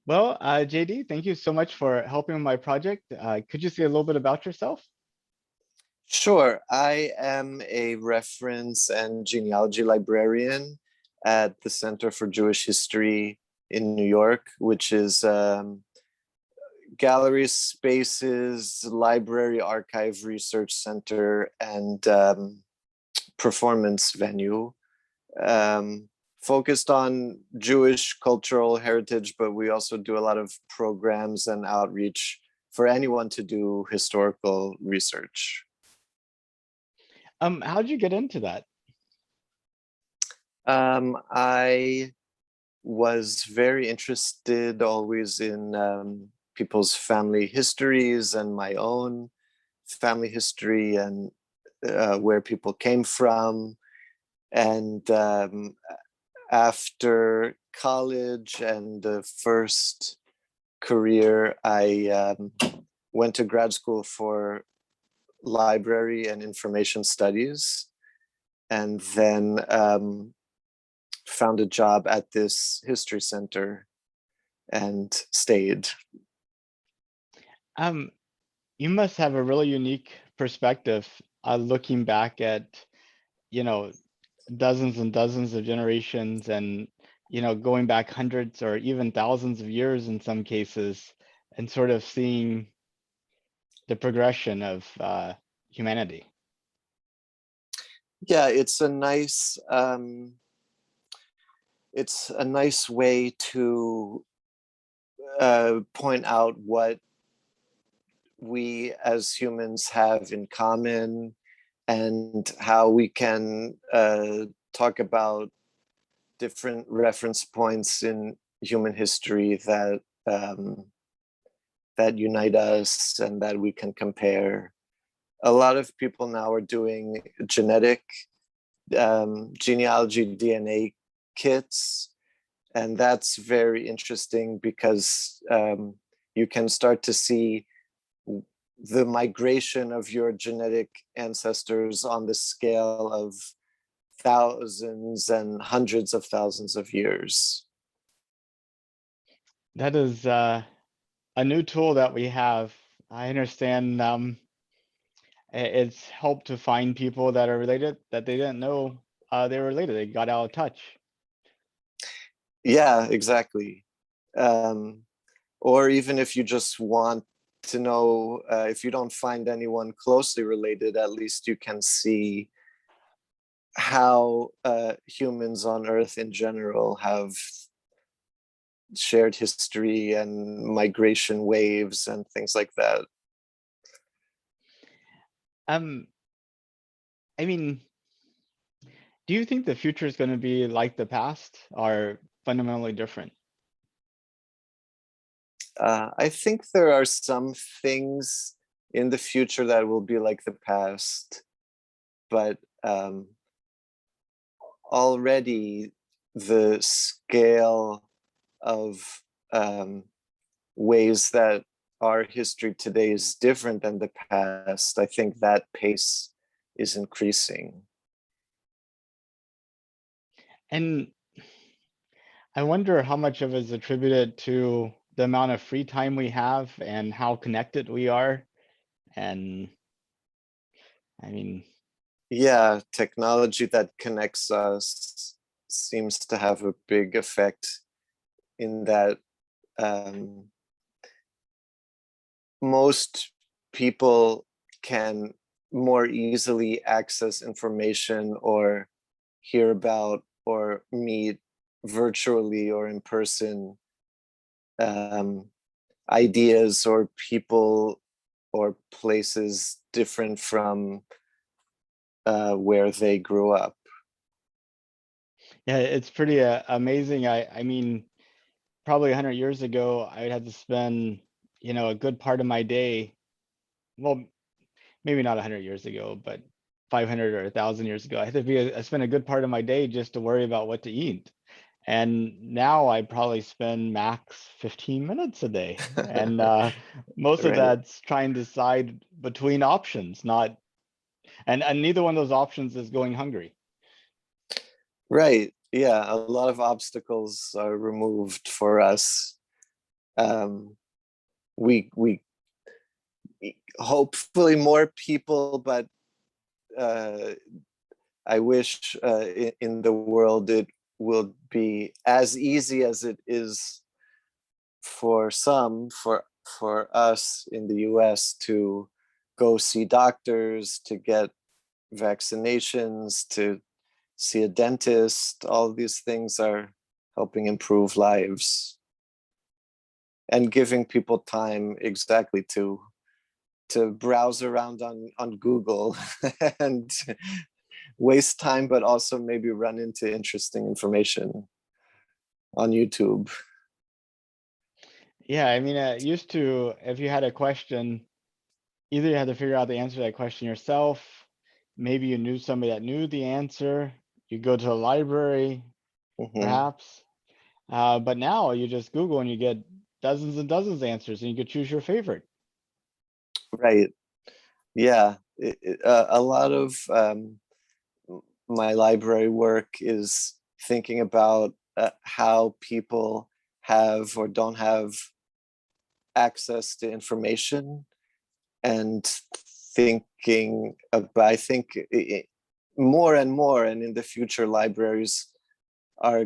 Well, JD, thank you so much for helping with my project. Could you say a little bit about yourself? Sure, I am a reference and genealogy librarian at the Center for Jewish History in New York, which is gallery spaces, library, archive, research center, and performance venue. Um, Focused on Jewish cultural heritage, but we also do a lot of programs and outreach for anyone to do historical research. How'd you get into that? I was very interested always in people's family histories and my own family history and where people came from. And after college and the first career, I went to grad school for library and information studies, and then found a job at this history center and stayed. Um, you must have a really unique perspective, looking back at, you know, dozens and dozens of generations and, going back hundreds or even thousands of years in some cases, and sort of seeing the progression of humanity. Yeah, it's a nice way to point out what we as humans have in common and how we can talk about different reference points in human history that unite us and that we can compare. A lot of people now are doing genetic genealogy DNA kits, and that's very interesting because you can start to see the migration of your genetic ancestors on the scale of thousands and hundreds of thousands of years. That is a new tool that we have. I understand it's helped to find people that are related that they didn't know they were related. They got out of touch. Yeah, exactly. Um, or even if you just want to know, if you don't find anyone closely related, at least you can see how humans on Earth in general have shared history and migration waves and things like that. Um, I mean, do you think the future is going to be like the past or fundamentally different? I think there are some things in the future that will be like the past, but already the scale of ways that our history today is different than the past, I think that pace is increasing. And I wonder how much of it is attributed to the amount of free time we have and how connected we are. And I mean, Yeah, technology that connects us seems to have a big effect in that most people can more easily access information or hear about or meet virtually or in person um, ideas or people or places different from where they grew up. yeah, it's pretty amazing. I mean, probably 100 years ago, I had to spend, a good part of my day. Well, maybe not 100 years ago, but 500 or 1,000 years ago, I had to I spent a good part of my day just to worry about what to eat. And now I probably spend max 15 minutes a day. And most of Right. that's trying to decide between options, not, and neither one of those options is going hungry. Right. Yeah. A lot of obstacles are removed for us. We hopefully more people, but uh, I wish in the world it will be as easy as it is for some, for us in the US to go see doctors, to get vaccinations, to see a dentist. All these things are helping improve lives and giving people time exactly to browse around on Google and waste time, but also maybe run into interesting information on YouTube. Yeah, I mean, used to, if you had a question, either you had to figure out the answer to that question yourself, maybe you knew somebody that knew the answer, you go to a library, Mhm. perhaps. But now you just Google and you get dozens and dozens of answers, and you could choose your favorite. Right. Yeah. A lot of my library work is thinking about how people have or don't have access to information, and thinking about, I think more and more, and in the future, libraries are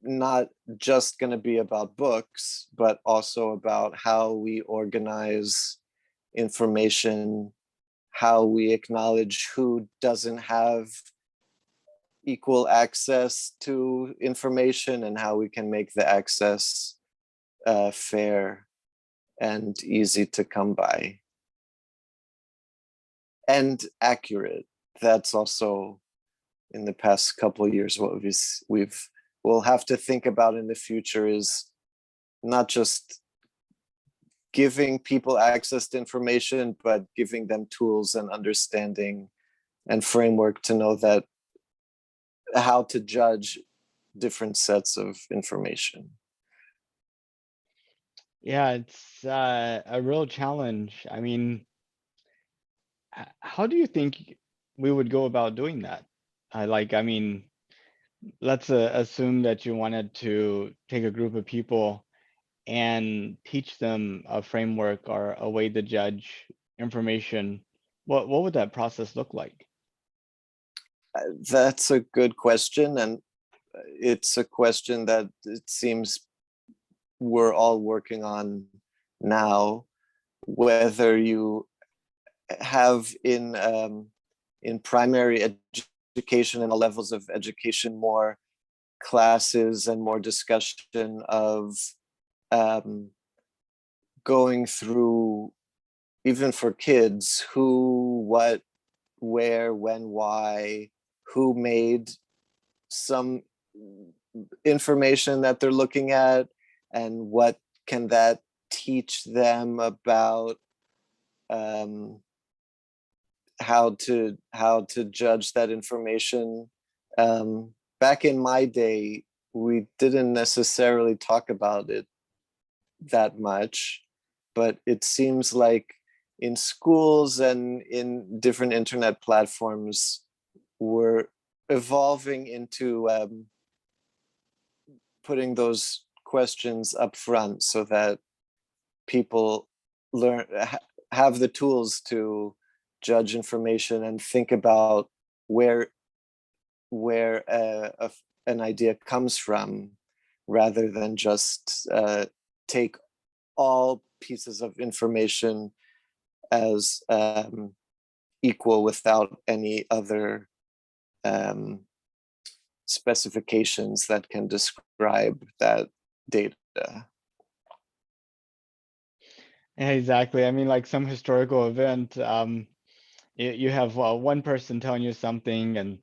not just going to be about books, but also about how we organize information, how we acknowledge who doesn't have equal access to information, and how we can make the access fair and easy to come by and accurate. That's also in the past couple of years what we've will have to think about in the future is not just giving people access to information, but giving them tools and understanding and framework to know that how to judge different sets of information. Yeah, it's a real challenge. I mean, how do you think we would go about doing that? I mean, let's assume that you wanted to take a group of people and teach them a framework or a way to judge information. What would that process look like? That's a good question, and it's a question that it seems we're all working on now. Whether you have in primary education and all levels of education more classes and more discussion of um, going through, even for kids, who, what, where, when, why, who made some information that they're looking at, and what can that teach them about um, how to judge that information. Back in my day, we didn't necessarily talk about it that much, but it seems like in schools and in different internet platforms, we're evolving into putting those questions up front so that people learn have the tools to judge information and think about where an idea comes from, rather than just take all pieces of information as equal without any other um, specifications that can describe that data. Yeah, exactly. I mean, like some historical event, you have one person telling you something, and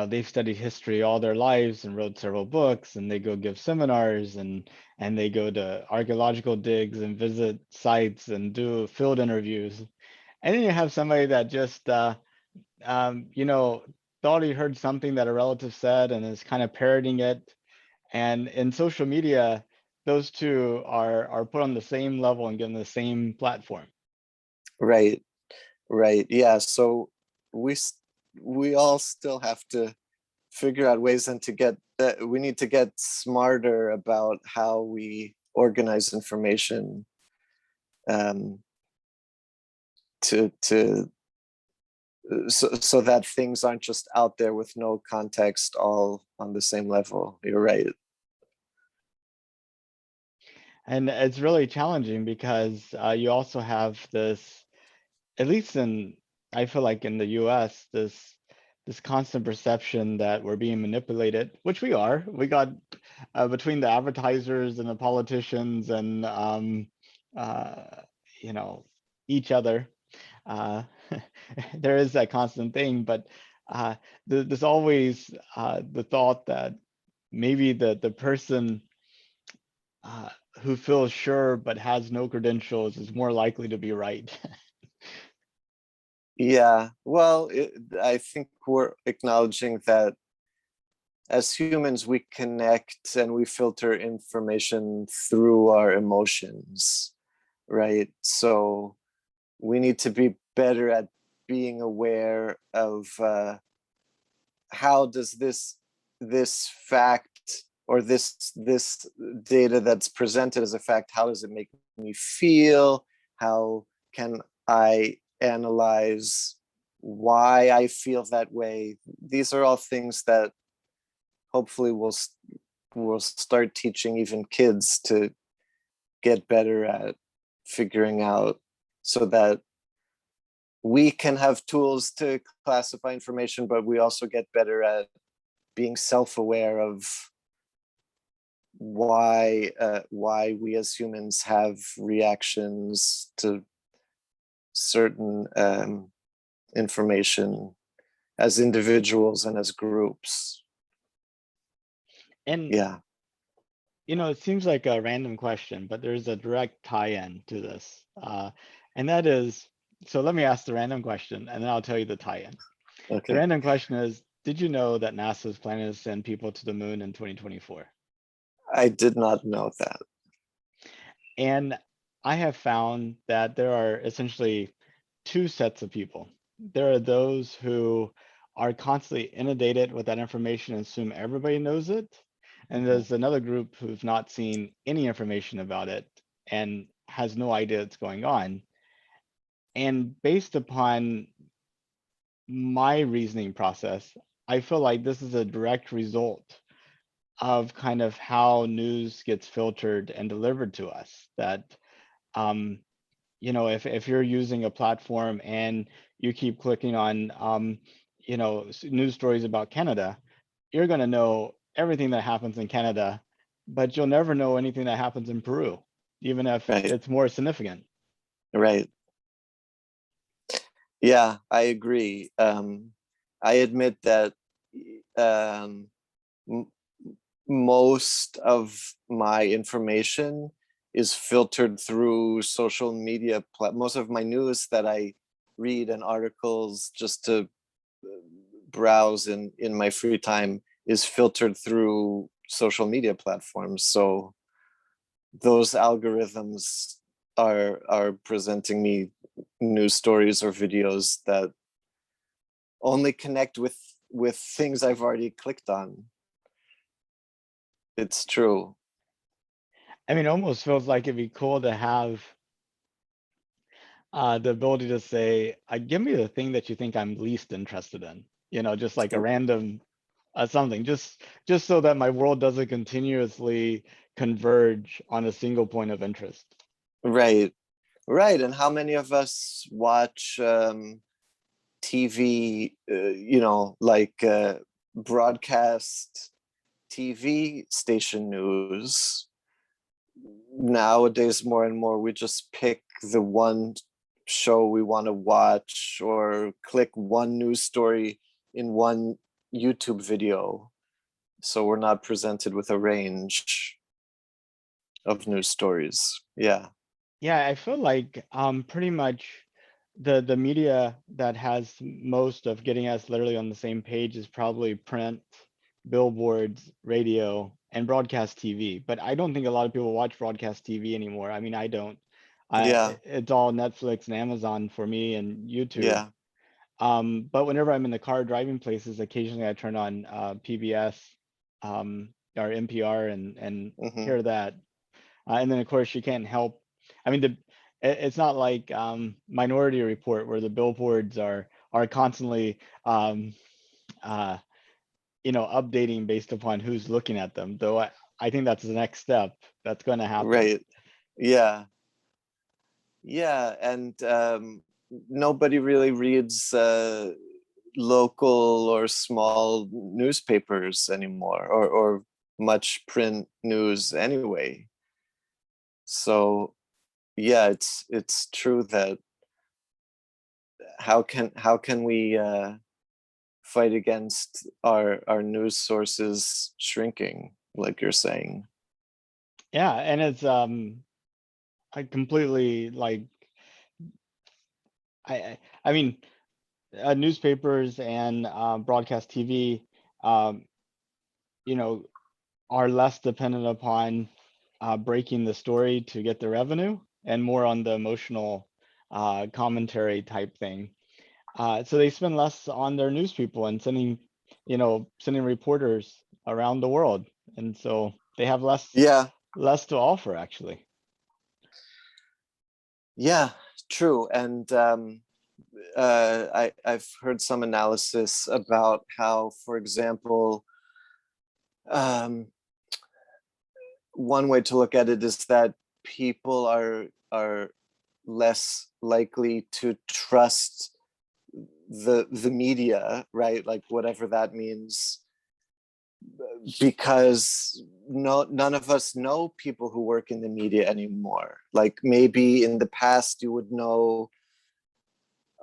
they've studied history all their lives and wrote several books, and they go give seminars, and they go to archaeological digs and visit sites and do field interviews. And then you have somebody that just thought he heard something that a relative said and is kind of parroting it. And in social media, those two are put on the same level and given the same platform. Right, right. Yeah. So we we all still have to figure out ways and to get we need to get smarter about how we organize information um, to so that things aren't just out there with no context, all on the same level. You're right. And it's really challenging because you also have this, at least in, I feel like in the US, this constant perception that we're being manipulated, which we are. We got between the advertisers and the politicians and uh, you know, each other. Uh, there is that constant thing, but there's always the thought that maybe the person uh, who feels sure but has no credentials is more likely to be right. Yeah, well, I think we're acknowledging that as humans, we connect and we filter information through our emotions, right? So we need to be better at being aware of how does this fact or this data that's presented as a fact, how does it make me feel? How can I analyze why I feel that way? These are all things that hopefully we'll start teaching even kids to get better at figuring out, so that we can have tools to classify information, but we also get better at being self-aware of why we as humans have reactions to certain information as individuals and as groups. And Yeah. it seems like a random question, but there's a direct tie-in to this. And that is, so let me ask the random question and then I'll tell you the tie-in. The Okay. random question is, did you know that NASA is planning to send people to the moon in 2024? I did not know that. And I have found that there are essentially two sets of people. There are those who are constantly inundated with that information and assume everybody knows it. And Mhm. there's another group who've not seen any information about it and has no idea what's going on. And based upon my reasoning process, I feel like this is a direct result of kind of how news gets filtered and delivered to us. That um, if you're using a platform and you keep clicking on news stories about Canada, you're going to know everything that happens in Canada, but you'll never know anything that happens in Peru, even if Right. it's more significant. Right. Yeah, I agree. I admit that um, m- most of my information is filtered through social media. Most of my news that I read and articles just to browse in my free time is filtered through social media platforms. So those algorithms are presenting me news stories or videos that only connect with things I've already clicked on. It's true. I mean, it almost feels like it'd be cool to have the ability to say, give me the thing that you think I'm least interested in, just like a random something, just so that my world doesn't continuously converge on a single point of interest. Right. Right. And how many of us watch TV, like broadcast TV station news? Nowadays, more and more, we just pick the one show we want to watch or click one news story in one YouTube video. So we're not presented with a range of news stories. Yeah. Yeah, I feel like pretty much the media that has most of getting us literally on the same page is probably print, billboards, radio, and broadcast TV. But I don't think a lot of people watch broadcast TV anymore. I mean, I don't. Yeah. It's all Netflix and Amazon for me and YouTube. Yeah. But whenever I'm in the car driving places, occasionally I turn on PBS or NPR and Hmm. hear that. And then of course you can't help. I mean, it's not like Minority Report where the billboards are constantly uh, updating based upon who's looking at them. Though I think that's the next step that's going to happen. Right. Yeah. Yeah. And nobody really reads local or small newspapers anymore, or much print news anyway. So yeah, it's true that how can we fight against our news sources shrinking, like you're saying? Yeah, and it's I completely like I mean newspapers and broadcast TV um, you know are less dependent upon breaking the story to get the revenue and more on the emotional commentary type thing. So they spend less on their news people and sending reporters around the world, and so they have Yeah. less to offer actually. Yeah, true. And I've heard some analysis about how, for example, um, one way to look at it is that people are less likely to trust the media, right? Like whatever that means, because none of us know people who work in the media anymore. Like maybe in the past you would know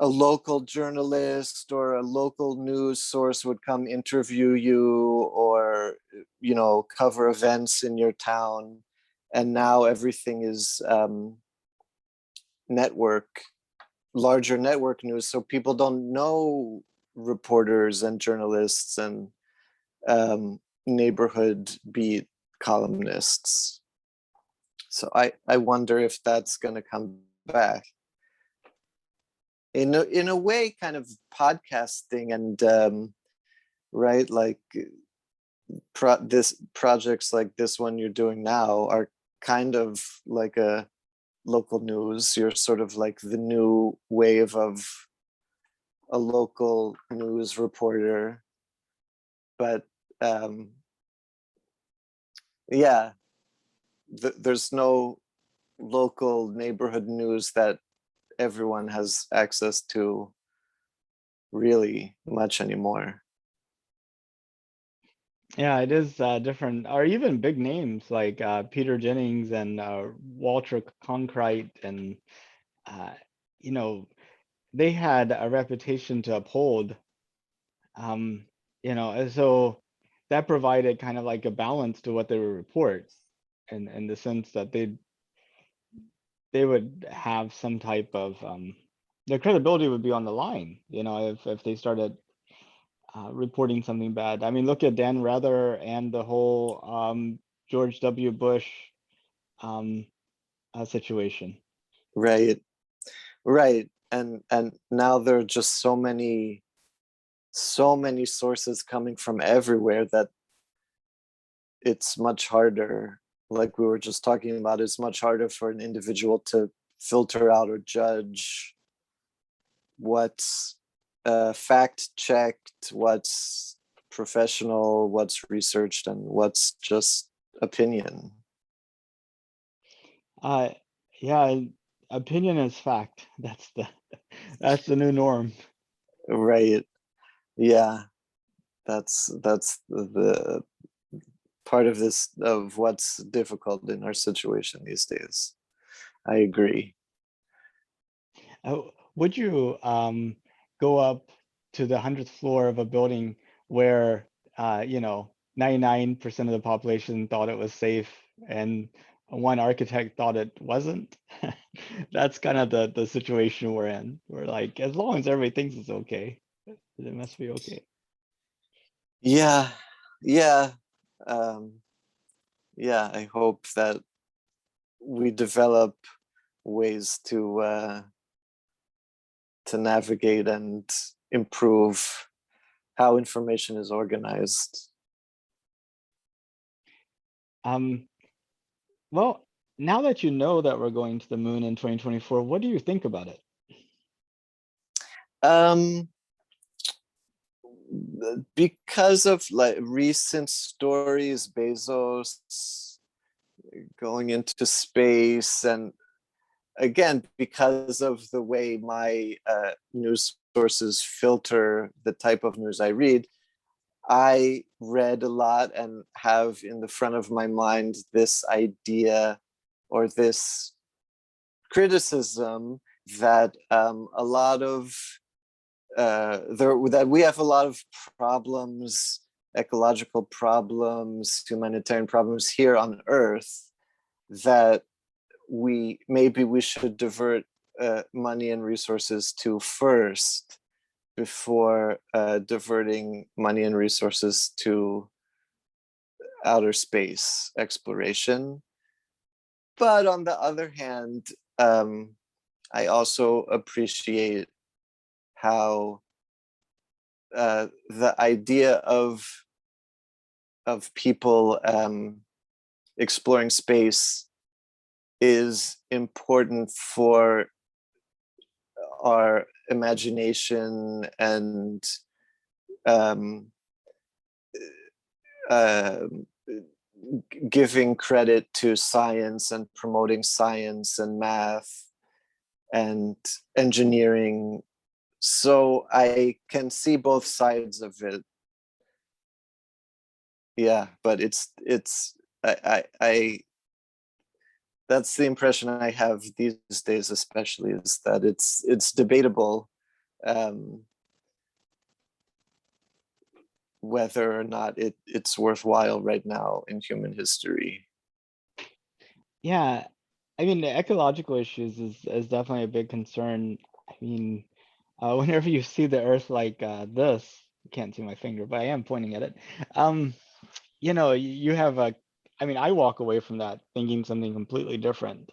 a local journalist or a local news source would come interview you, or cover events in your town, and now everything is network larger network news, so people don't know reporters and journalists and neighborhood beat columnists. So I wonder if that's going to come back in a way. Kind of podcasting and right, like this projects like this one you're doing now are kind of like a local news. You're sort of like the new wave of a local news reporter, but um yeah, there's no local neighborhood news that everyone has access to really much anymore. Yeah, it is different, or even big names like Peter Jennings and Walter Cronkite, and uh, you know they had a reputation to uphold. Um, and so that provided kind of like a balance to what they would report, and in the sense that they would have some type of their credibility would be on the line, if they started reporting something bad. I mean, look at Dan Rather and the whole George W. Bush um, situation. Right. Right. And now there are just so many sources coming from everywhere that it's much harder, like we were just talking about, it's much harder for an individual to filter out or judge what's fact checked, what's professional, what's researched, and what's just opinion. Uh, yeah, opinion is fact. That's the new norm. Right. Yeah. That's the part of this, of what's difficult in our situation these days. I agree. Would you go up to the 100th floor of a building where 99% of the population thought it was safe and one architect thought it wasn't? That's kind of the situation we're in. We're like, as long as everybody thinks it's okay, it must be okay. Yeah. Yeah. um yeah, I hope that we develop ways to navigate and improve how information is organized. Um, well, now that you know that we're going to the moon in 2024, what do you think about it? Um, because of like recent stories, Bezos going into space, and again, because of the way my news sources filter the type of news I read, I read a lot and have in the front of my mind this idea or this criticism that a lot of that we have a lot of problems, ecological problems, humanitarian problems here on Earth, that we should divert money and resources to first before diverting money and resources to outer space exploration. But on the other hand, I also appreciate how the idea of people exploring space is important for our imagination and um, uh, giving credit to science and promoting science and math and engineering. So I can see both sides of it. Yeah, but I that's the impression I have these days, especially, is that it's debatable whether or not it's worthwhile right now in human history. Yeah, I mean, the ecological issues is definitely a big concern. I mean, whenever you see the Earth like this, you can't see my finger, but I am pointing at it. Um, you have a, I mean, I walk away from that thinking something completely different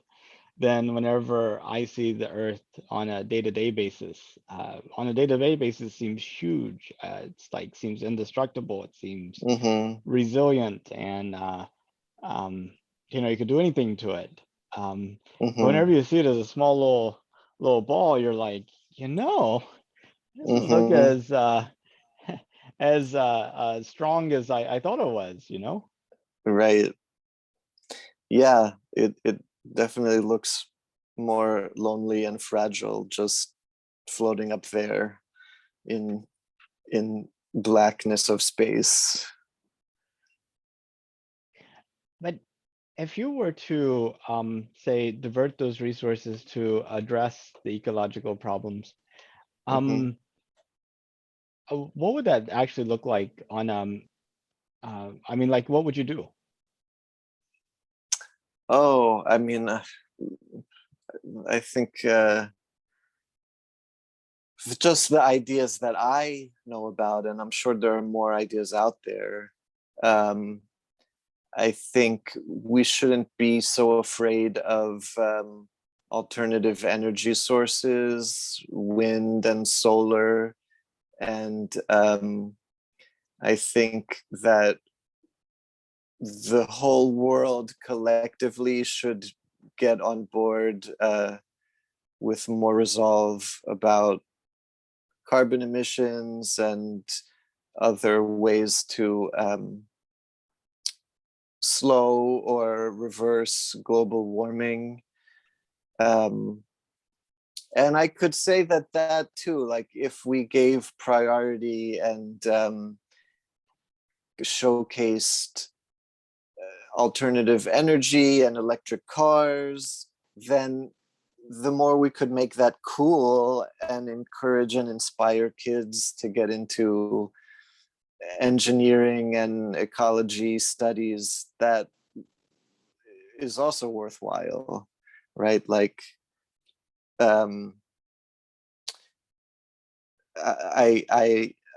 than whenever I see the Earth on a day-to-day basis. On a day-to-day basis, seems huge. It's like seems indestructible. It seems Mm-hmm. resilient, and you could do anything to it. But Mm-hmm. whenever you see it as a small little ball, you're like, it doesn't look Mm-hmm. as as strong as I thought it was. Right. Yeah, it definitely looks more lonely and fragile just floating up there in in blackness of space. But if you were to say divert those resources to address the ecological problems, Mm-hmm. um, what would that actually look like on I mean, like, what would you do? Oh, I mean, I think just the ideas that I know about, and I'm sure there are more ideas out there. Um, I think we shouldn't be so afraid of alternative energy sources, wind and solar. And I think that the whole world collectively should get on board with more resolve about carbon emissions and other ways to slow or reverse global warming. Um, and I could say that too, like if we gave priority and showcased alternative energy and electric cars, then the more we could make that cool and encourage and inspire kids to get into engineering and ecology studies, that is also worthwhile, right? Like um,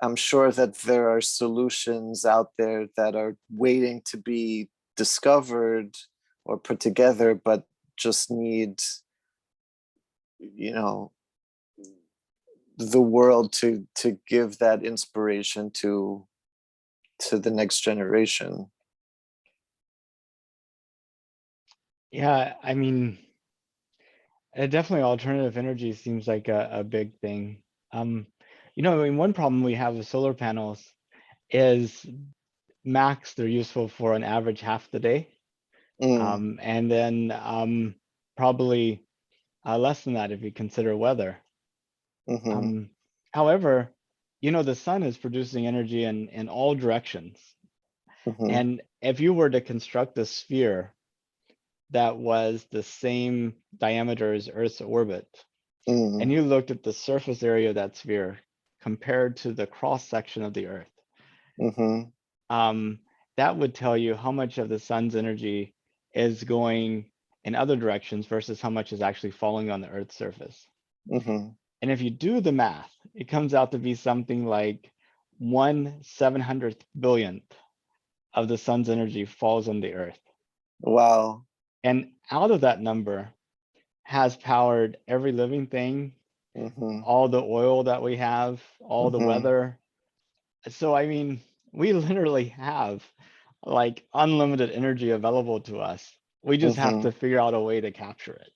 I'm sure that there are solutions out there that are waiting to be discovered or put together, but just need, you know, the world to give that inspiration to the next generation. Yeah, I mean, definitely alternative energy seems like a big thing. Um, I mean, one problem we have with solar panels is max they're useful for an average half the day. Mm, And then probably less than that if you consider weather. mm-hmm, Um, However, the sun is producing energy in all directions. mm-hmm, And if you were to construct a sphere that was the same diameter as Earth's orbit, and mm, you looked at the surface area of that sphere compared to the cross section of the Earth, mm-hmm, um, that would tell you how much of the sun's energy is going in other directions versus how much is actually falling on the Earth's surface. mm-hmm. And if you do the math, it comes out to be something like 1/700th billionth of the sun's energy falls on the Earth. Wow. And out of that number has powered every living thing, Mm-hmm, all the oil that we have, all the mm-hmm, weather. So, I mean, we literally have like unlimited energy available to us. We just have mm-hmm. to figure out a way to capture it.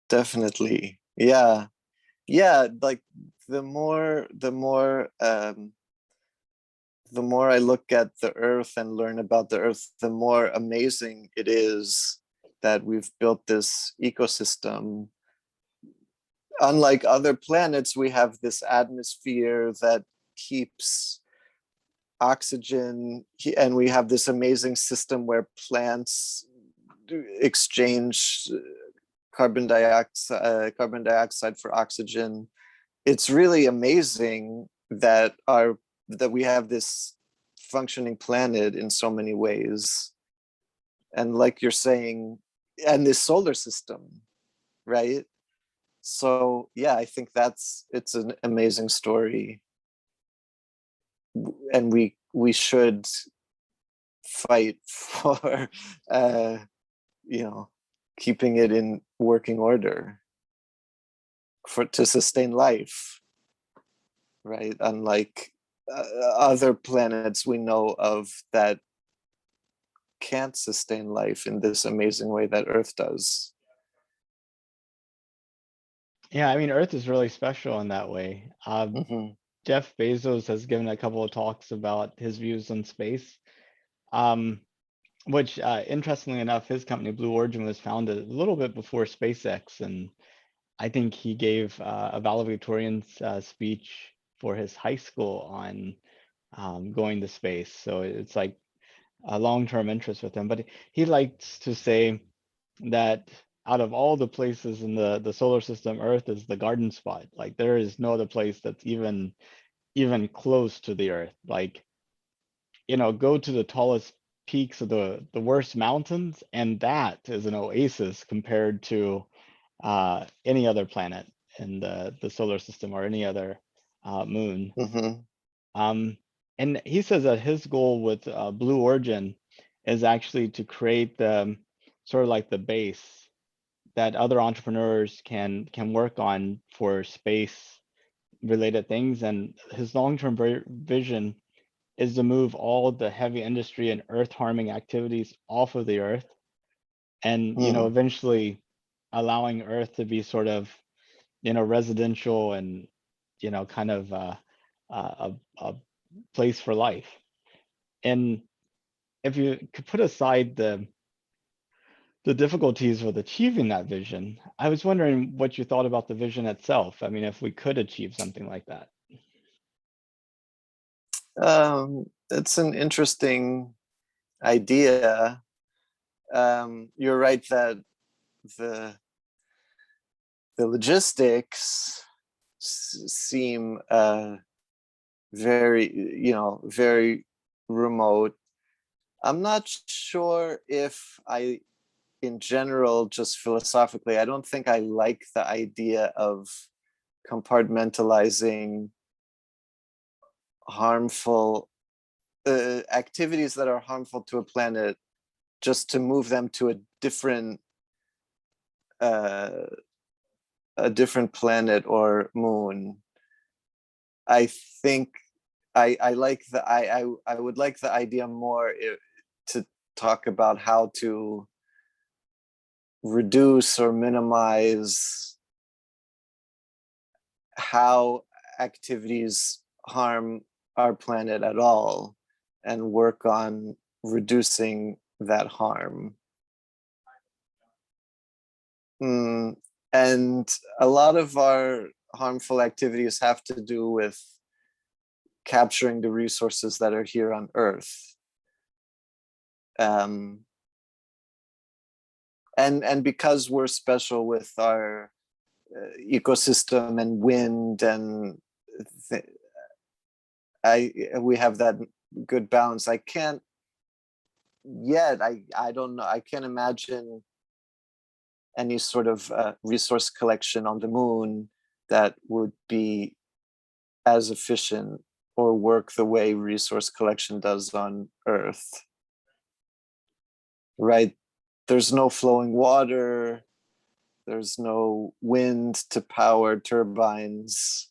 Definitely. Yeah. Yeah. Like the more I look at the earth and learn about the earth, the more amazing it is that we've built this ecosystem. Unlike other planets, we have this atmosphere that keeps oxygen, and we have this amazing system where plants exchange carbon dioxide for oxygen. It's really amazing that we have this functioning planet in so many ways. And like you're saying, and this solar system, right? So yeah, I think it's an amazing story, and we should fight for uh you know keeping it in working order for to sustain life, right? Unlike other planets we know of that can't sustain life in this amazing way that Earth does. Yeah, I mean, Earth is really special in that way. Mm-hmm. Jeff Bezos has given a couple of talks about his views on space, um, which, interestingly enough, his company Blue Origin was founded a little bit before SpaceX, and I think he gave a valedictorian speech for his high school on going to space. So it's like a long-term interest with him. But he likes to say that out of all the places in the solar system, Earth is the garden spot. Like there is no other place that's even close to the Earth. Like, go to the tallest peaks of the worst mountains, and that is an oasis compared to any other planet in the solar system or any other moon. Mm-hmm. Um, and he says that his goal with Blue Origin is actually to create the sort of like the base that other entrepreneurs can work on for space related things. And his long-term vision is to move all the heavy industry and earth harming activities off of the earth, and Mm. eventually allowing earth to be sort of residential and kind of a place for life. And if you could put aside the difficulties with achieving that vision, I was wondering what you thought about the vision itself. I mean, if we could achieve something like that. It's an interesting idea. You're right that the the logistics seem very, very remote. I'm not sure if in general, just philosophically, I don't think I like the idea of compartmentalizing harmful activities that are harmful to a planet just to move them to uh, a different planet or moon. I think I like I would like the idea more to talk about how to reduce or minimize how activities harm our planet at all, and work on reducing that harm. And a lot of our harmful activities have to do with capturing the resources that are here on Earth. And because we're special with our ecosystem and wind, and we have that good balance. I can't yet. I don't know. I can't imagine any sort of resource collection on the moon that would be as efficient or work the way resource collection does on Earth. Right? There's no flowing water. There's no wind to power turbines.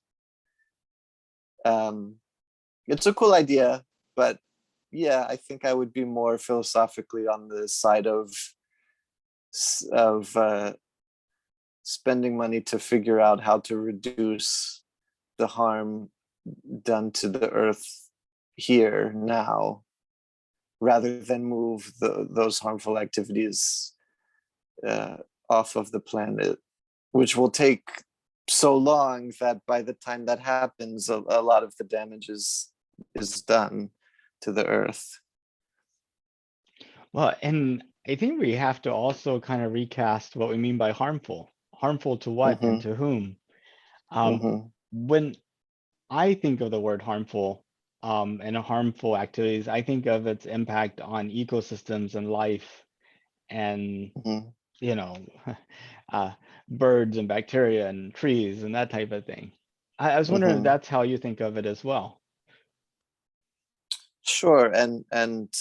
It's a cool idea, but yeah, I think I would be more philosophically on the side of spending money to figure out how to reduce the harm done to the Earth here now, rather than move those harmful activities off of the planet, which will take so long that by the time that happens, a lot of the damage is done to the Earth. Well, and I think we have to also kind of recast what we mean by harmful. Harmful to what and Mm-hmm, to whom? Um, mm-hmm, when I think of the word harmful, and harmful activities, I think of its impact on ecosystems and life, and mm-hmm, you know, uh, birds and bacteria and trees and that type of thing. I was wondering if mm-hmm. that's how you think of it as well. Sure, and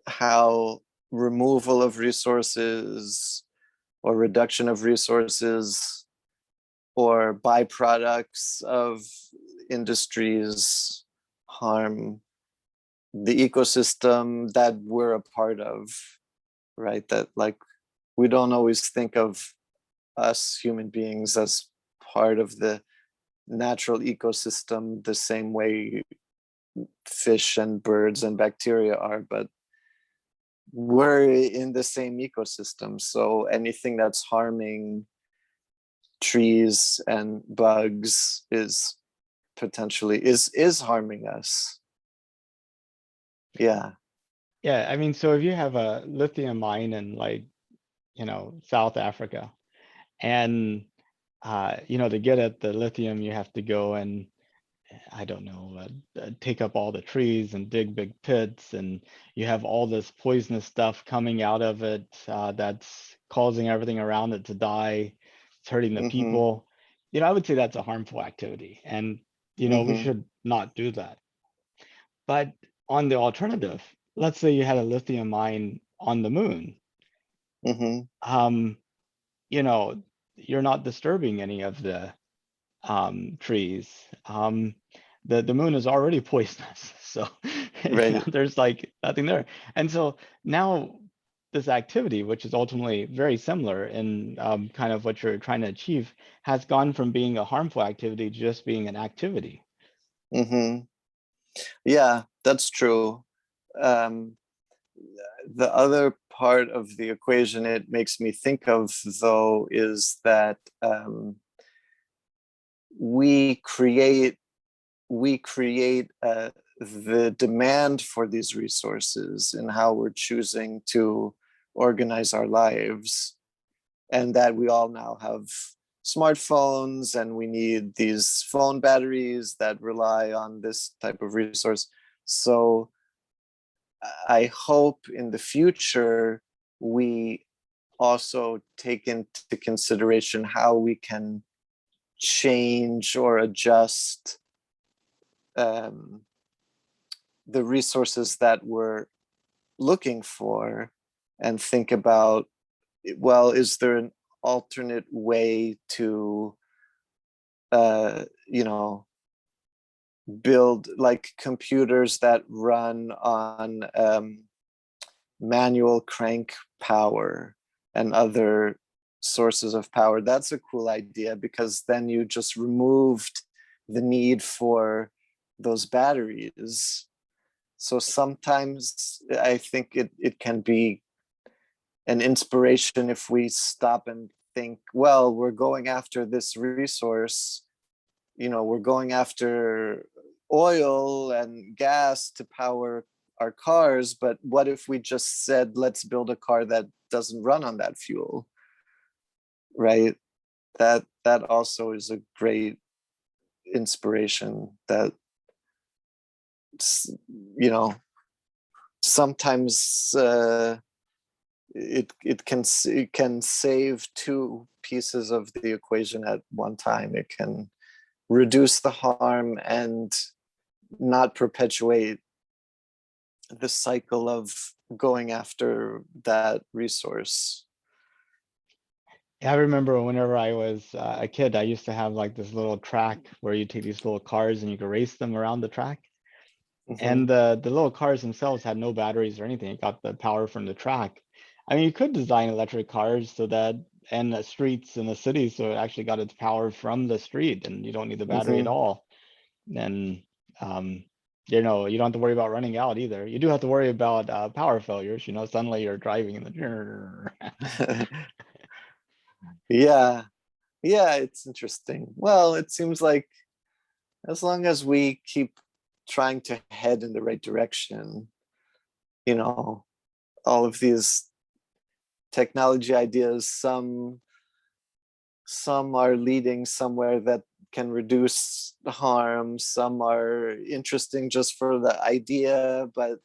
how removal of resources or reduction of resources or byproducts of industries harm the ecosystem that we're a part of, right? That, like, we don't always think of us human beings as part of the natural ecosystem the same way fish and birds and bacteria are, but we're in the same ecosystem. So anything that's harming trees and bugs is potentially is harming us. Yeah. Yeah, I mean, so if you have a lithium mine in, like, South Africa, and to get at the lithium, you have to go and, I don't know, take up all the trees and dig big pits, and you have all this poisonous stuff coming out of it, that's causing everything around it to die. It's hurting the Mm-hmm. people. I would say that's a harmful activity, and we Mm-hmm. should not do that. But on the alternative, let's say you had a lithium mine on the moon. Mm-hmm. Um, you know, you're not disturbing any of the trees. The moon is already poisonous, so Right. there's like nothing there. And so now this activity, which is ultimately very similar in kind of what you're trying to achieve, has gone from being a harmful activity to just being an activity. Mm-hmm. Yeah, that's true. Um, the other part of the equation it makes me think of, though, is that we create the demand for these resources and how we're choosing to organize our lives, and that we all now have smartphones and we need these phone batteries that rely on this type of resource. So I hope in the future we also take into consideration how we can change or adjust um, the resources that we're looking for, and think about, well, is there an alternate way to you know, build like computers that run on manual crank power, and other sources of power. That's a cool idea, because then you just removed the need for those batteries. So sometimes I think it can be an inspiration if we stop and think, well, we're going after this resource, we're going after oil and gas to power our cars, but what if we just said, let's build a car that doesn't run on that fuel, right? That also is a great inspiration, that sometimes it can save two pieces of the equation at one time. It can reduce the harm and not perpetuate the cycle of going after that resource. Yeah, I remember whenever I was a kid, I used to have like this little track where you take these little cars and you could race them around the track. And the little cars themselves had no batteries or anything. It got the power from the track. I mean, you could design electric cars so that, and the streets in the city, so it actually got its power from the street, and you don't need the battery at all. And you don't have to worry about running out either. You do have to worry about power failures. Suddenly you're driving in the. Yeah, it's interesting. Well, it seems like as long as we keep trying to head in the right direction, all of these technology ideas, some are leading somewhere that can reduce harm, some are interesting just for the idea, but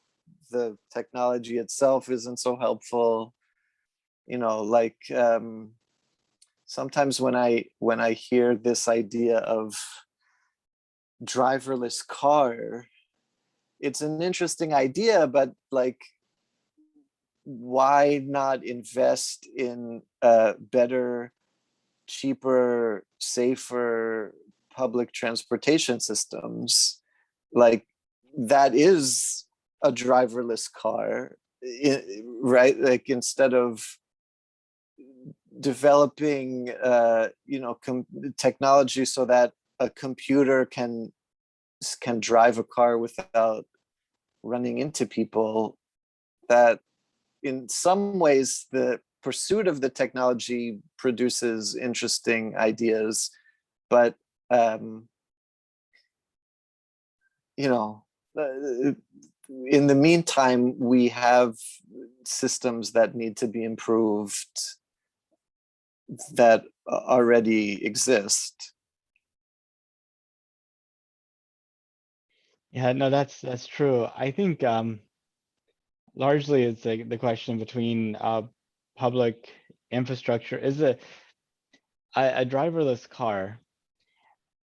the technology itself isn't so helpful. Like sometimes when I hear this idea of driverless car, it's an interesting idea, but like, why not invest in better, cheaper, safer public transportation systems? Like, that is a driverless car, right? Like, instead of developing technology so that a computer can drive a car without running into people, that in some ways the pursuit of the technology produces interesting ideas, but in the meantime, we have systems that need to be improved that already exist. Yeah, no, that's true. I think largely it's like the question between public infrastructure. Is a driverless car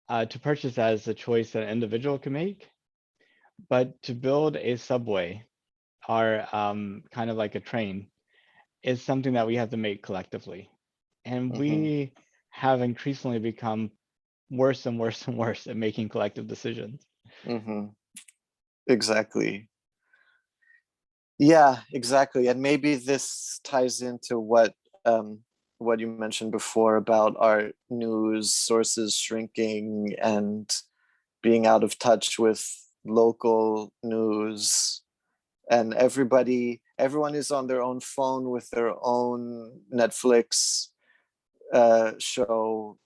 to purchase as a choice that an individual can make, but to build a subway or kind of like a train is something that we have to make collectively. And we have increasingly become worse and worse and worse at making collective decisions. Exactly. Yeah, exactly. And maybe this ties into what you mentioned before about our news sources shrinking and being out of touch with local news, and everyone is on their own phone with their own Netflix show.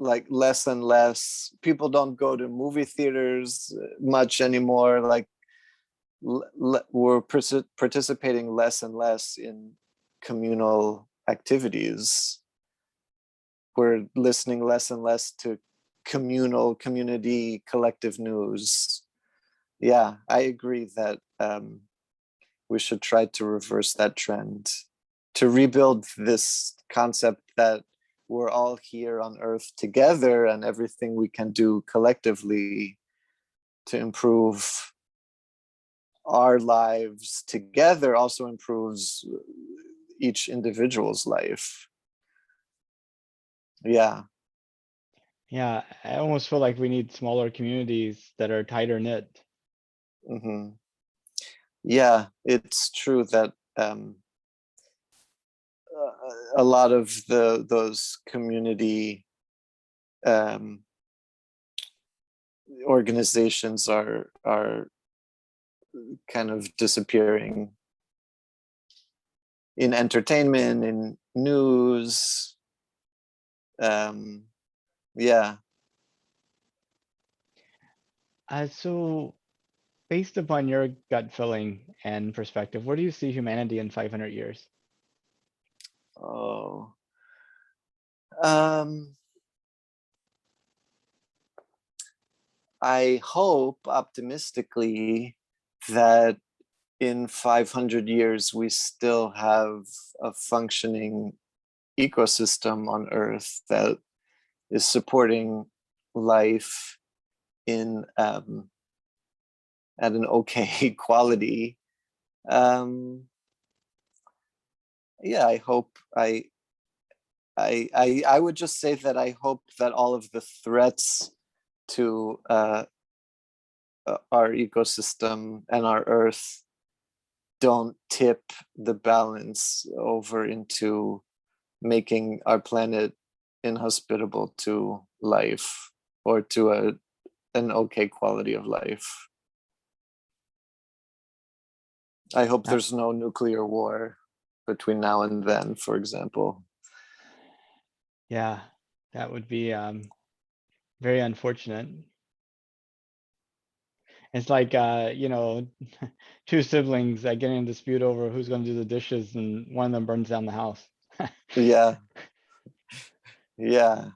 Like, less and less people don't go to movie theaters much anymore. Like, we're participating less and less in communal activities. We're listening less and less to community collective news. Yeah, I agree that we should try to reverse that trend, to rebuild this concept that we're all here on Earth together, and everything we can do collectively to improve our lives together also improves each individual's life. Yeah. Yeah, I almost feel like we need smaller communities that are tighter knit. Mm-hmm. Yeah, it's true that a lot of those community um, organizations are kind of disappearing in entertainment, in news. Yeah. So based upon your gut feeling and perspective, where do you see humanity in 500 years? Oh. Um, I hope optimistically that in 500 years we still have a functioning ecosystem on Earth that is supporting life in at an okay quality. Um, yeah, I hope I would just say that I hope that all of the threats to our ecosystem and our Earth don't tip the balance over into making our planet inhospitable to life or to an okay quality of life. I hope Uh, there's no nuclear war between now and then, for example. yeah, that would be very unfortunate. It's like two siblings that get in a dispute over who's going to do the dishes, and one of them burns down the house. Yeah, yeah.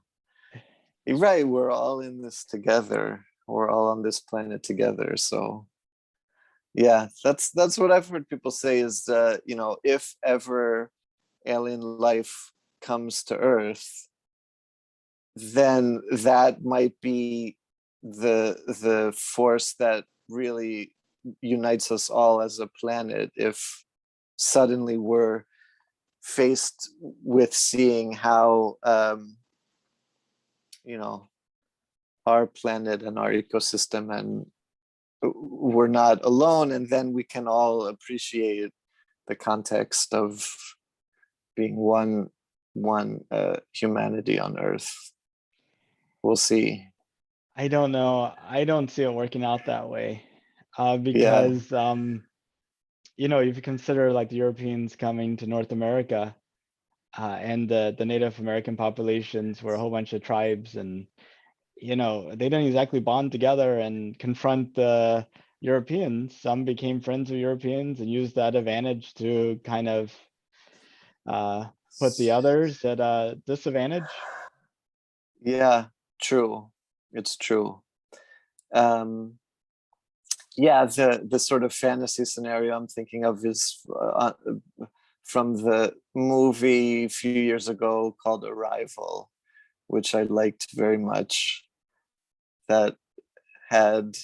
You're right. We're all in this together. We're all on this planet together. So yeah, that's what I've heard people say is if ever alien life comes to Earth, then that might be the force that really unites us all as a planet. If suddenly we're faced with seeing how you know our planet and our ecosystem, and we're not alone, and then we can all appreciate the context of being one humanity on Earth. We'll see. I don't know. I don't see it working out that way, Yeah, because if you consider like the Europeans coming to North America, and the Native American populations were a whole bunch of tribes, and they didn't exactly bond together and confront the Europeans. Some became friends with Europeans and used that advantage to kind of uh, put the others at a disadvantage. yeah, true. It's true. Um, yeah, the sort of fantasy scenario I'm thinking of is from the movie a few years ago called Arrival, which I liked very much. That had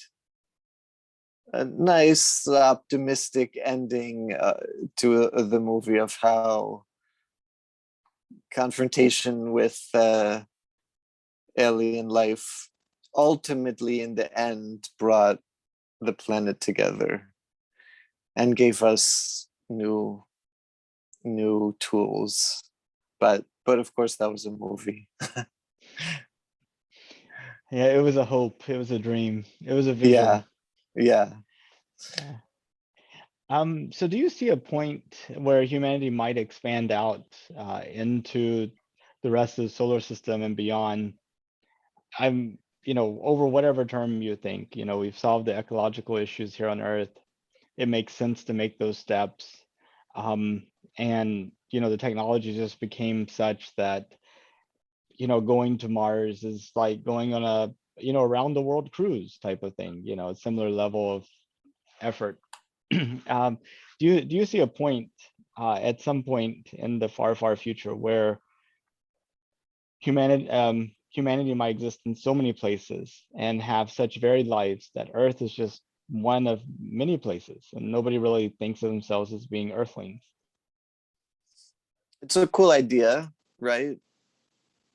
a nice optimistic ending to the movie of how confrontation with alien life ultimately in the end brought the planet together and gave us new tools. But of course that was a movie. Yeah, it was a hope. It was a dream. It was a Yeah, vision. yeah. Yeah. So do you see a point where humanity might expand out into the rest of the solar system and beyond? Over whatever term you think, we've solved the ecological issues here on Earth. It makes sense to make those steps. Um, and, the technology just became such that, going to Mars is like going on a, around the world cruise type of thing, a similar level of effort. um, do you see a point at some point in the far, far future where humanity might exist in so many places and have such varied lives that Earth is just one of many places, and nobody really thinks of themselves as being Earthlings? It's a cool idea, right?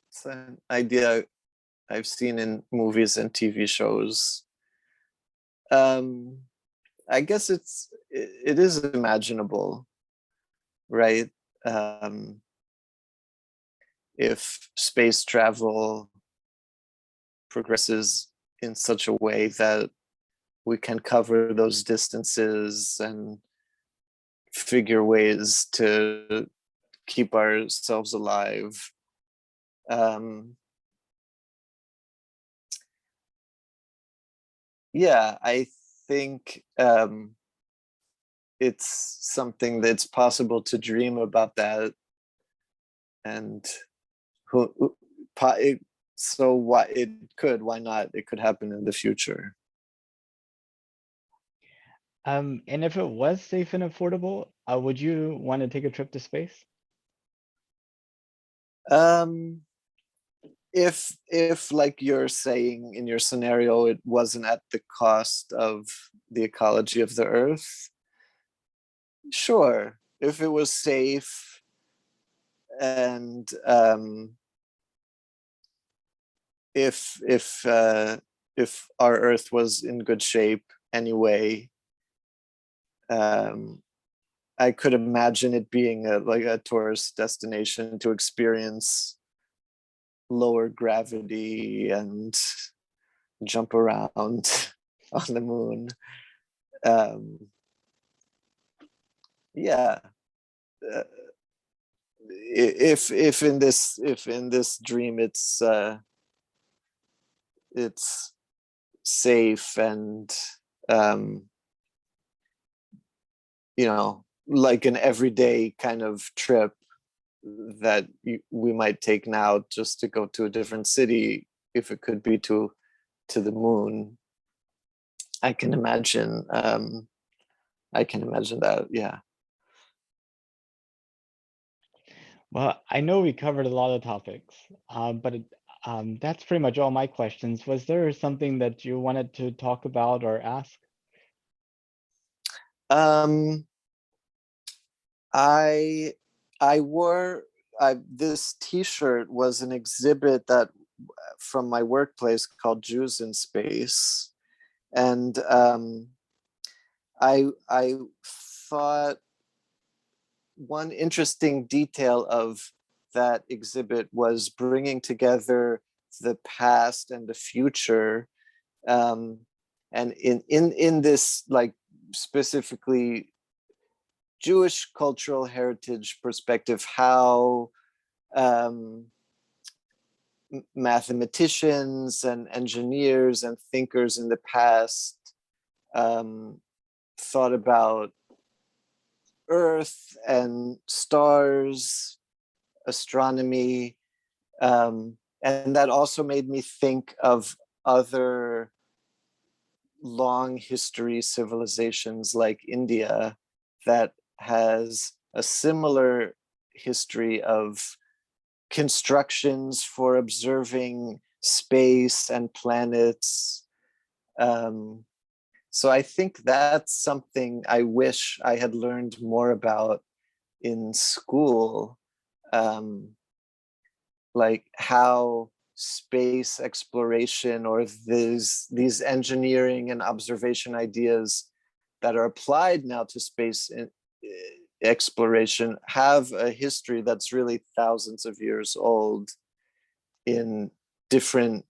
It's an idea I've seen in movies and TV shows. um I guess it is imaginable, right? if space travel progresses in such a way that we can cover those distances and figure ways to keep ourselves alive. Yeah, I think it's something that's possible to dream about that, and who, so why it could, why not? It could happen in the future. And if it was safe and affordable, would you want to take a trip to space? Um, if like you're saying in your scenario, it wasn't at the cost of the ecology of the Earth, sure. If it was safe and if our Earth was in good shape anyway, um, I could imagine it being like a tourist destination to experience lower gravity and jump around on the moon. Um, yeah, uh, if in this dream it's safe and um, like an everyday kind of trip that we might take now just to go to a different city, if it could be to the moon, I can imagine. I can imagine that. Yeah. Well, I know we covered a lot of topics, but that's pretty much all my questions. Was there something that you wanted to talk about or ask? Um, I I wore this T-shirt was an exhibit that from my workplace called Jews in Space, and I thought one interesting detail of that exhibit was bringing together the past and the future, um, and in this like specifically Jewish cultural heritage perspective, how um, mathematicians and engineers and thinkers in the past um, thought about Earth and stars, astronomy, and that also made me think of other long history civilizations like India that has a similar history of constructions for observing space and planets. Um, so I think that's something I wish I had learned more about in school, um, like how space exploration or these engineering and observation ideas that are applied now to space exploration have a history that's really thousands of years old in different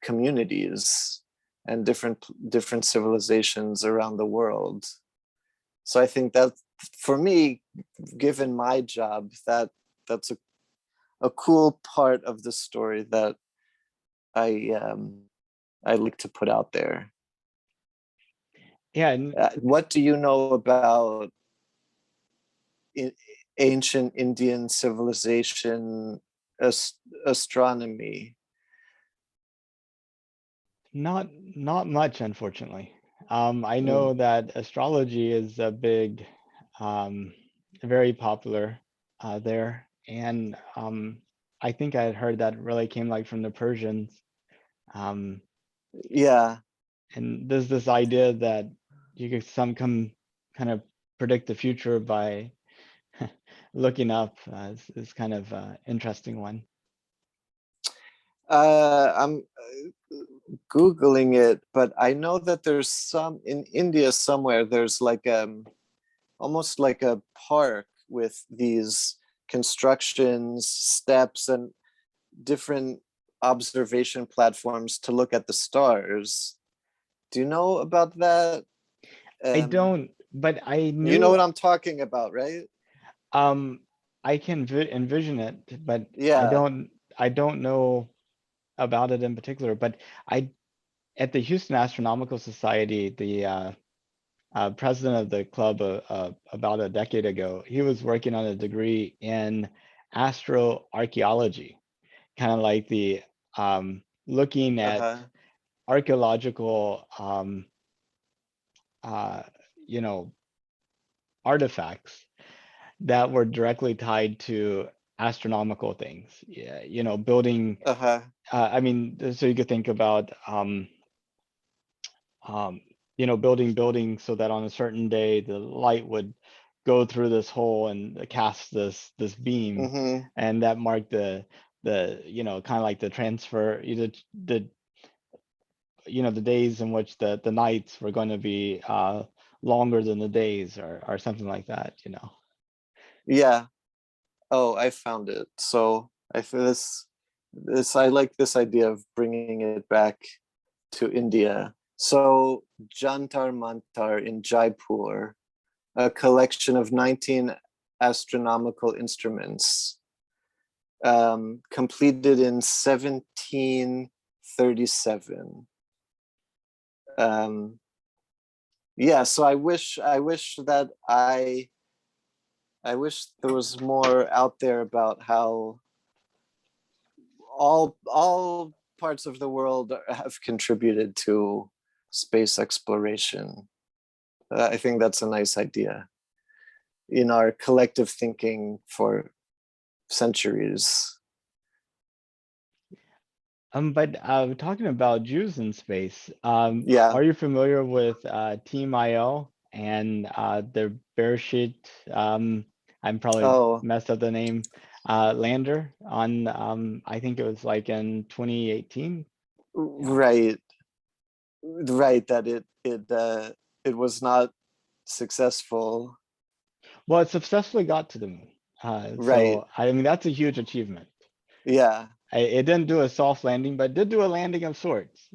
communities and different civilizations around the world. So I think that for me, given my job, that's a cool part of the story that I like to put out there. Yeah, and What do you know about in, ancient Indian civilization astronomy? not much, unfortunately. I know Mm, that astrology is a big, very popular there, and I think I had heard that really came like from the Persians. Um, yeah. and there's this idea that you could some come kind of predict the future by looking up is kind of interesting one. I'm Googling it, but I know that there's some in India somewhere. There's like almost like a park with these constructions, steps, and different observation platforms to look at the stars. Do you know about that? I Um, don't, but I you know knew, what I'm talking about, right? um, I can envision it, but Yeah. I don't know about it in particular. But I, at the Houston Astronomical Society, the president of the club about a decade ago, he was working on a degree in astroarchaeology, kind of like the looking at Uh-huh. archaeological uh, you know, artifacts that were directly tied to astronomical things. Yeah, you know, building. Uh-huh. I mean, so you could think about um, you know, building buildings so that on a certain day the light would go through this hole and cast this beam, Mm-hmm. and that marked the you know, kind of like the transfer, the you know, the days in which the nights were going to be longer than the days, or something like that, you know. Yeah. Oh, I found it. So I feel this I like this idea of bringing it back to India. So Jantar Mantar in Jaipur, a collection of 19 astronomical instruments, completed in 1737. Um, yeah, so I wish that I wish there was more out there about how all parts of the world have contributed to space exploration. I think that's a nice idea in our collective thinking for centuries. But talking about Jews in space, Yeah. are you familiar with Team IL and the Bereshit? I'm probably Oh, messed up the name. Lander on, I think it was like in 2018. Yeah. right, right. That it was not successful. Well, it successfully got to the moon. Right. So I mean, that's a huge achievement. Yeah. It didn't do a soft landing, but did do a landing of sorts.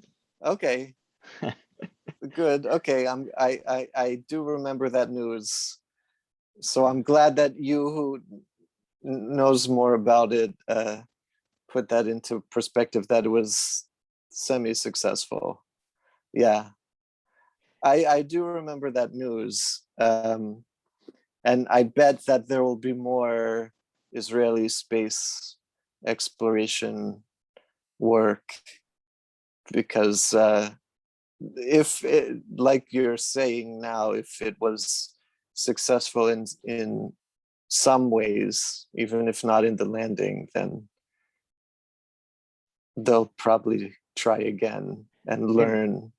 Okay. Good. Okay. I do remember that news. So I'm glad that you who knows more about it put that into perspective that it was semi-successful. Yeah. I do remember that news. And I bet that there will be more Israeli space exploration work because if it, like you're saying now, if it was successful in some ways, even if not in the landing, then they'll probably try again and And learn.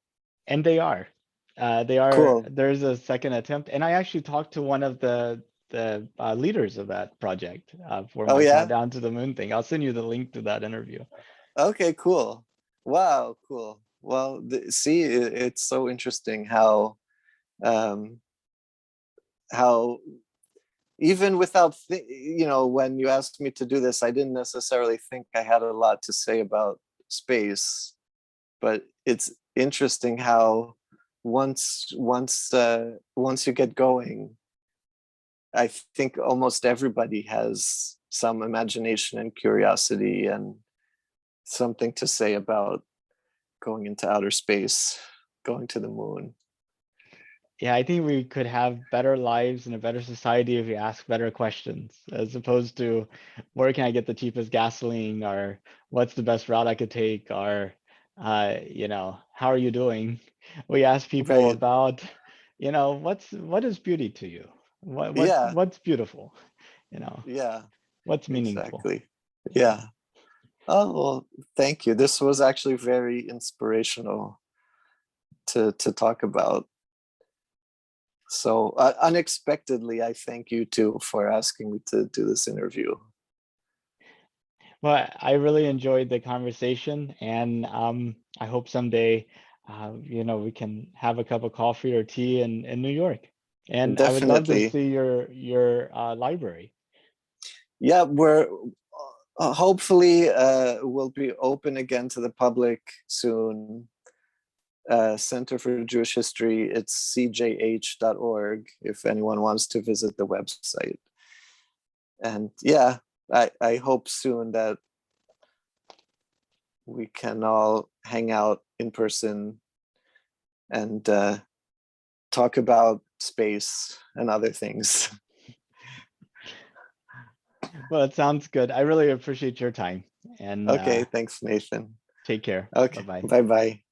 and they are. They are. Cool. There's a second attempt, and I actually talked to one of the leaders of that project for Oh my yeah. countdown to the moon thing. I'll send you the link to that interview. Okay. Cool. Wow. Cool. Well, see, it's so interesting um, how even without when you asked me to do this, I didn't necessarily think I had a lot to say about space, but it's interesting how once you get going, I think almost everybody has some imagination and curiosity and something to say about going into outer space, going to the moon. Yeah, I think we could have better lives and a better society if we ask better questions, as opposed to where can I get the cheapest gasoline, or what's the best route I could take, or you know, how are you doing? We ask people Right. about, you know, what is beauty to you? Yeah. What's beautiful? You know, Yeah. what's meaningful? Exactly. Yeah. Oh, well, thank you. This was actually very inspirational to talk about. So unexpectedly, I thank you too for asking me to do this interview. Well, I really enjoyed the conversation, and I hope someday, you know, we can have a cup of coffee or tea in New York. And I would love to Definitely. see your library. yeah, we're hopefully will be open again to the public soon. Center for Jewish History, it's cjh.org if anyone wants to visit the website. And yeah, I hope soon that we can all hang out in person and talk about space and other things. Well, it sounds good. I really appreciate your time, and Okay, thanks, Nathan. take care. Okay, Bye-bye. bye-bye.